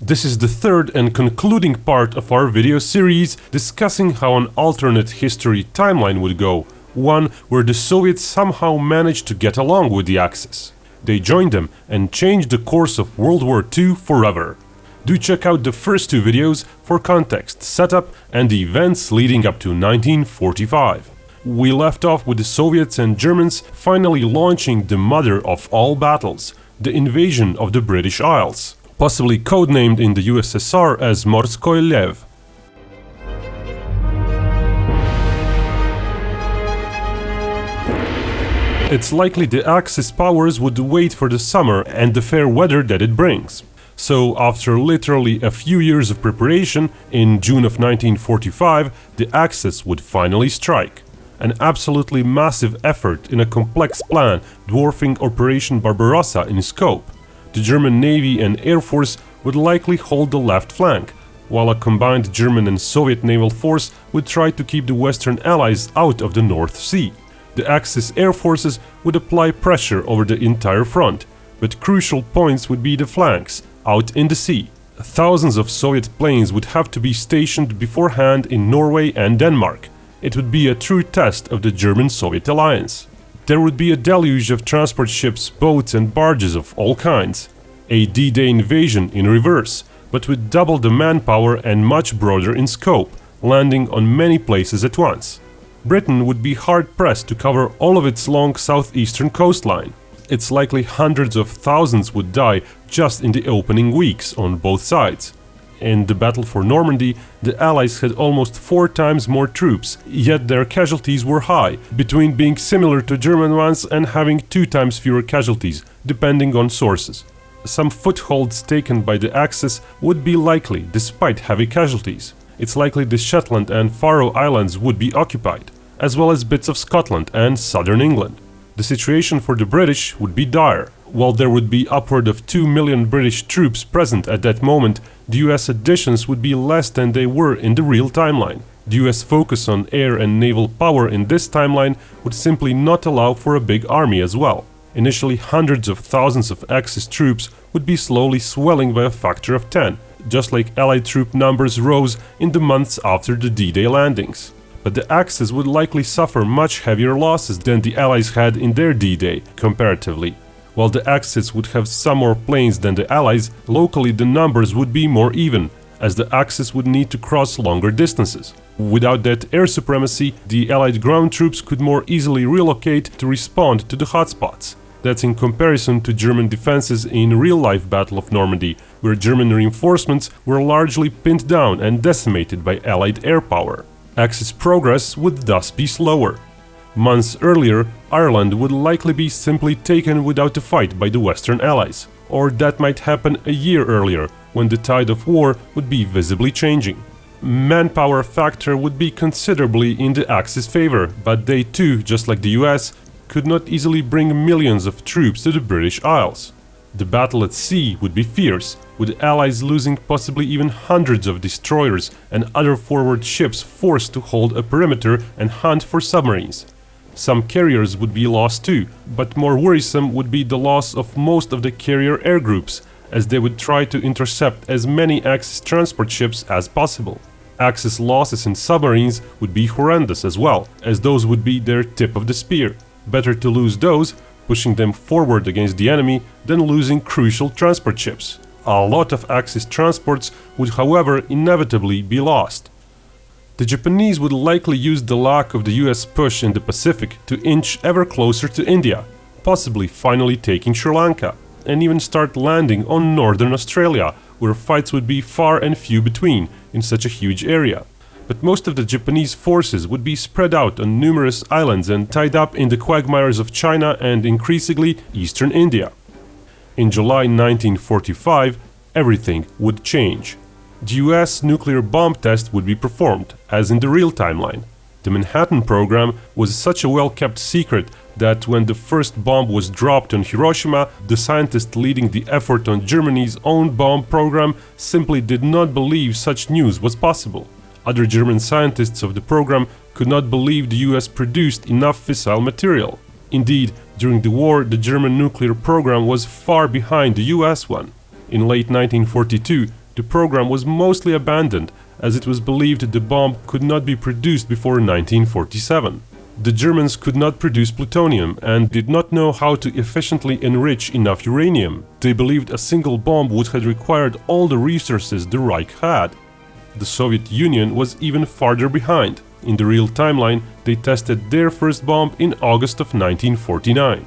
This is the third and concluding part of our video series discussing how an alternate history timeline would go, one where the Soviets somehow managed to get along with the Axis. They joined them and changed the course of World War II forever. Do check out the first two videos for context, setup, and the events leading up to 1945. We left off with the Soviets and Germans finally launching the mother of all battles, the invasion of the British Isles, possibly codenamed in the USSR as Morskoy Lev. It's likely the Axis powers would wait for the summer and the fair weather that it brings. So, after literally a few years of preparation, in June of 1945, the Axis would finally strike. An absolutely massive effort in a complex plan dwarfing Operation Barbarossa in scope. The German Navy and Air Force would likely hold the left flank, while a combined German and Soviet naval force would try to keep the Western Allies out of the North Sea. The Axis air forces would apply pressure over the entire front, but crucial points would be the flanks, out in the sea. Thousands of Soviet planes would have to be stationed beforehand in Norway and Denmark. It would be a true test of the German-Soviet alliance. There would be a deluge of transport ships, boats and barges of all kinds. A D-Day invasion in reverse, but with double the manpower and much broader in scope, landing on many places at once. Britain would be hard-pressed to cover all of its long southeastern coastline. It's likely hundreds of thousands would die just in the opening weeks on both sides. In the battle for Normandy, the Allies had almost 4 times more troops, yet their casualties were high, between being similar to German ones and having 2 times fewer casualties, depending on sources. Some footholds taken by the Axis would be likely, despite heavy casualties. It's likely the Shetland and Faroe Islands would be occupied, as well as bits of Scotland and southern England. The situation for the British would be dire. While there would be upward of 2 million British troops present at that moment, the US additions would be less than they were in the real timeline. The US focus on air and naval power in this timeline would simply not allow for a big army as well. Initially, hundreds of thousands of Axis troops would be slowly swelling by a factor of 10, just like Allied troop numbers rose in the months after the D-Day landings. But the Axis would likely suffer much heavier losses than the Allies had in their D-Day, comparatively. While the Axis would have some more planes than the Allies, locally the numbers would be more even, as the Axis would need to cross longer distances. Without that air supremacy, the Allied ground troops could more easily relocate to respond to the hotspots. That's in comparison to German defenses in real-life Battle of Normandy, where German reinforcements were largely pinned down and decimated by Allied air power. Axis progress would thus be slower. Months earlier, Ireland would likely be simply taken without a fight by the Western Allies, or that might happen a year earlier, when the tide of war would be visibly changing. Manpower factor would be considerably in the Axis favor, but they too, just like the US, could not easily bring millions of troops to the British Isles. The battle at sea would be fierce, with Allies losing possibly even hundreds of destroyers and other forward ships forced to hold a perimeter and hunt for submarines. Some carriers would be lost too, but more worrisome would be the loss of most of the carrier air groups, as they would try to intercept as many Axis transport ships as possible. Axis losses in submarines would be horrendous as well, as those would be their tip of the spear. Better to lose those, pushing them forward against the enemy, than losing crucial transport ships. A lot of Axis transports would, however, inevitably be lost. The Japanese would likely use the lack of the US push in the Pacific to inch ever closer to India, possibly finally taking Sri Lanka, and even start landing on northern Australia, where fights would be far and few between in such a huge area. But most of the Japanese forces would be spread out on numerous islands and tied up in the quagmires of China and increasingly eastern India. In July 1945, everything would change. The US nuclear bomb test would be performed, as in the real timeline. The Manhattan program was such a well-kept secret that when the first bomb was dropped on Hiroshima, the scientists leading the effort on Germany's own bomb program simply did not believe such news was possible. Other German scientists of the program could not believe the US produced enough fissile material. Indeed, during the war, the German nuclear program was far behind the US one. In late 1942, the program was mostly abandoned as it was believed the bomb could not be produced before 1947. The Germans could not produce plutonium and did not know how to efficiently enrich enough uranium. They believed a single bomb would have required all the resources the Reich had. The Soviet Union was even farther behind. In the real timeline, they tested their first bomb in August of 1949.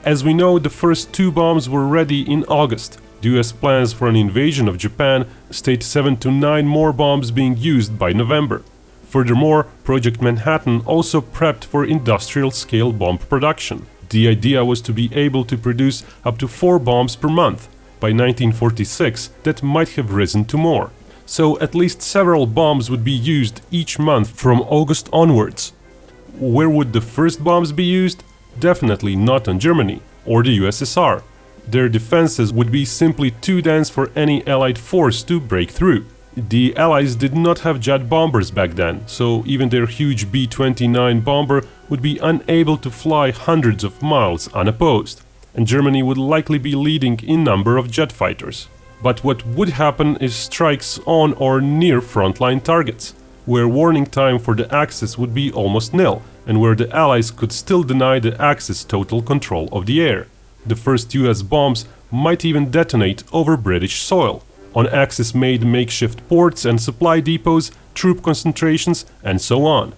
As we know, the first two bombs were ready in August. The US plans for an invasion of Japan state 7 to 9 more bombs being used by November. Furthermore, Project Manhattan also prepped for industrial-scale bomb production. The idea was to be able to produce up to 4 bombs per month. By 1946, that might have risen to more. So at least several bombs would be used each month from August onwards. Where would the first bombs be used? Definitely not on Germany or the USSR. Their defenses would be simply too dense for any Allied force to break through. The Allies did not have jet bombers back then, so even their huge B-29 bomber would be unable to fly hundreds of miles unopposed, and Germany would likely be leading in number of jet fighters. But what would happen is strikes on or near frontline targets, where warning time for the Axis would be almost nil, and where the Allies could still deny the Axis total control of the air. The first US bombs might even detonate over British soil, on Axis-made makeshift ports and supply depots, troop concentrations, and so on.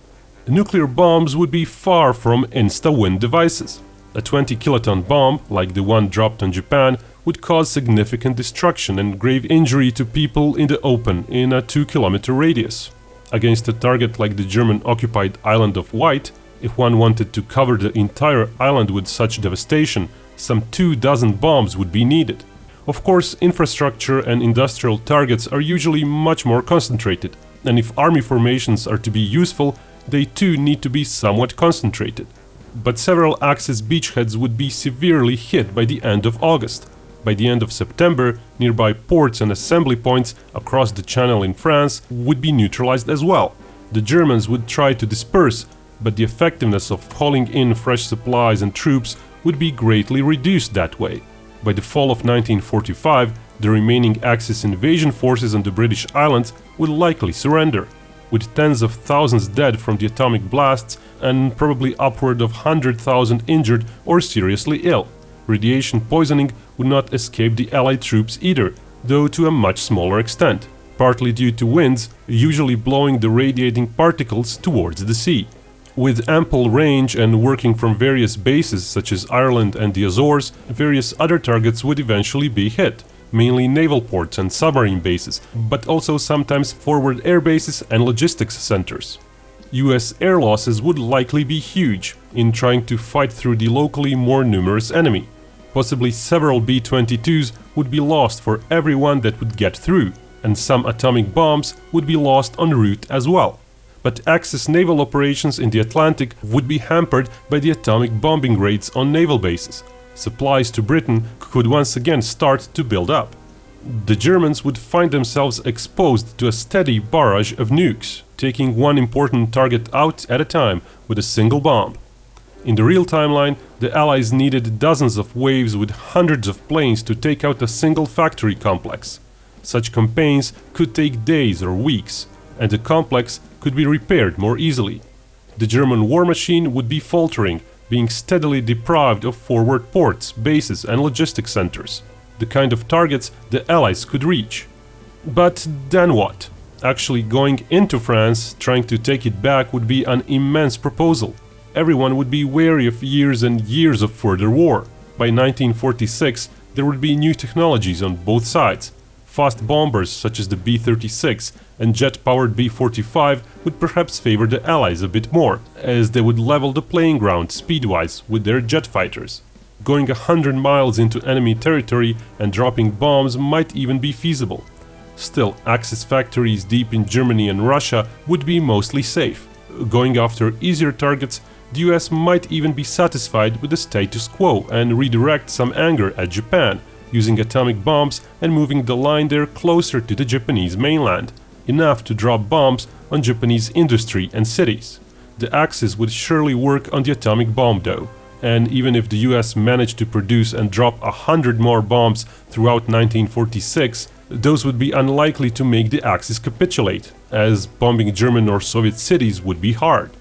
Nuclear bombs would be far from insta-win devices. A 20-kiloton bomb, like the one dropped on Japan, would cause significant destruction and grave injury to people in the open in a 2-kilometer radius. Against a target like the German-occupied island of Wight, if one wanted to cover the entire island with such devastation, some 24 bombs would be needed. Of course, infrastructure and industrial targets are usually much more concentrated, and if army formations are to be useful, they too need to be somewhat concentrated. But several Axis beachheads would be severely hit by the end of August. By the end of September, nearby ports and assembly points across the Channel in France would be neutralized as well. The Germans would try to disperse, but the effectiveness of hauling in fresh supplies and troops would be greatly reduced that way. By the fall of 1945, the remaining Axis invasion forces on the British islands would likely surrender. With tens of thousands dead from the atomic blasts and probably upward of 100,000 injured or seriously ill. Radiation poisoning would not escape the Allied troops either, though to a much smaller extent, partly due to winds usually blowing the radiating particles towards the sea. With ample range and working from various bases such as Ireland and the Azores, various other targets would eventually be hit, mainly naval ports and submarine bases, but also sometimes forward air bases and logistics centers. US air losses would likely be huge in trying to fight through the locally more numerous enemy. Possibly several B-22s would be lost for everyone that would get through, and some atomic bombs would be lost en route as well. But Axis naval operations in the Atlantic would be hampered by the atomic bombing raids on naval bases. Supplies to Britain could once again start to build up. The Germans would find themselves exposed to a steady barrage of nukes, taking one important target out at a time with a single bomb. In the real timeline, the Allies needed dozens of waves with hundreds of planes to take out a single factory complex. Such campaigns could take days or weeks, and the complex could be repaired more easily. The German war machine would be faltering, being steadily deprived of forward ports, bases and logistics centers, the kind of targets the Allies could reach. But then what? Actually going into France, trying to take it back would be an immense proposal. Everyone would be wary of years and years of further war. By 1946, there would be new technologies on both sides. Fast bombers such as the B-36 and jet-powered B-45 would perhaps favor the Allies a bit more, as they would level the playing ground speed-wise with their jet fighters. Going 100 miles into enemy territory and dropping bombs might even be feasible. Still, Axis factories deep in Germany and Russia would be mostly safe. Going after easier targets, the US might even be satisfied with the status quo and redirect some anger at Japan, using atomic bombs and moving the line there closer to the Japanese mainland, enough to drop bombs on Japanese industry and cities. The Axis would surely work on the atomic bomb though. and even if the US managed to produce and drop 100 more bombs throughout 1946, those would be unlikely to make the Axis capitulate, as bombing German or Soviet cities would be hard.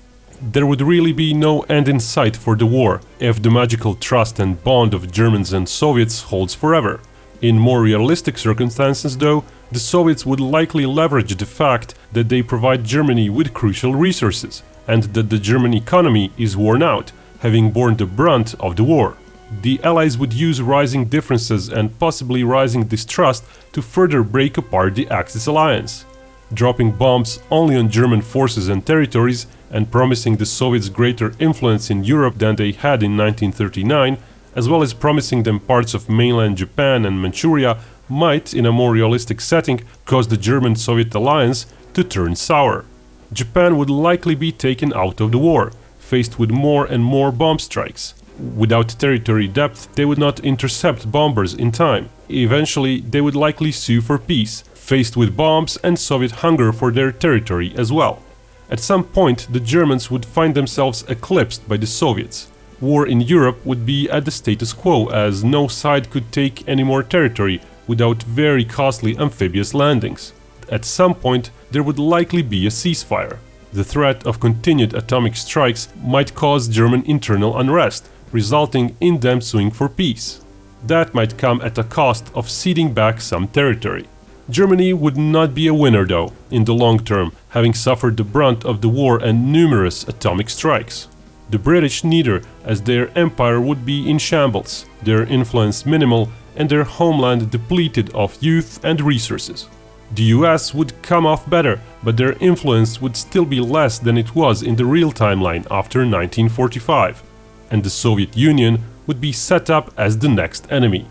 There would really be no end in sight for the war if the magical trust and bond of Germans and Soviets holds forever. In more realistic circumstances, though, the Soviets would likely leverage the fact that they provide Germany with crucial resources, and that the German economy is worn out, having borne the brunt of the war. The Allies would use rising differences and possibly rising distrust to further break apart the Axis alliance. Dropping bombs only on German forces and territories and promising the Soviets greater influence in Europe than they had in 1939, as well as promising them parts of mainland Japan and Manchuria, might, in a more realistic setting, cause the German-Soviet alliance to turn sour. Japan would likely be taken out of the war, faced with more and more bomb strikes. Without territory depth, they would not intercept bombers in time. Eventually, they would likely sue for peace, faced with bombs and Soviet hunger for their territory as well. At some point, the Germans would find themselves eclipsed by the Soviets. War in Europe would be at the status quo, as no side could take any more territory without very costly amphibious landings. At some point, there would likely be a ceasefire. The threat of continued atomic strikes might cause German internal unrest, resulting in them suing for peace. That might come at a cost of ceding back some territory. Germany would not be a winner, though, in the long term, having suffered the brunt of the war and numerous atomic strikes. The British neither, as their empire would be in shambles, their influence minimal, and their homeland depleted of youth and resources. The US would come off better, but their influence would still be less than it was in the real timeline after 1945, and the Soviet Union would be set up as the next enemy.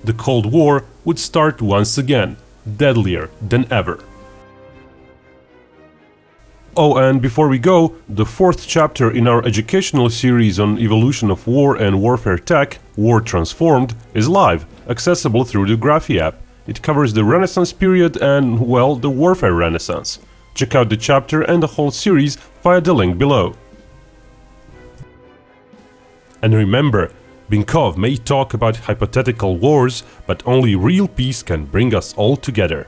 The Cold War would start once again, deadlier than ever. Oh, and before we go, the fourth chapter in our educational series on evolution of war and warfare tech, War Transformed, is live, accessible through the Graphy app. It covers the Renaissance period and, well, the warfare renaissance. Check out the chapter and the whole series via the link below. And remember, Binkov may talk about hypothetical wars, but only real peace can bring us all together.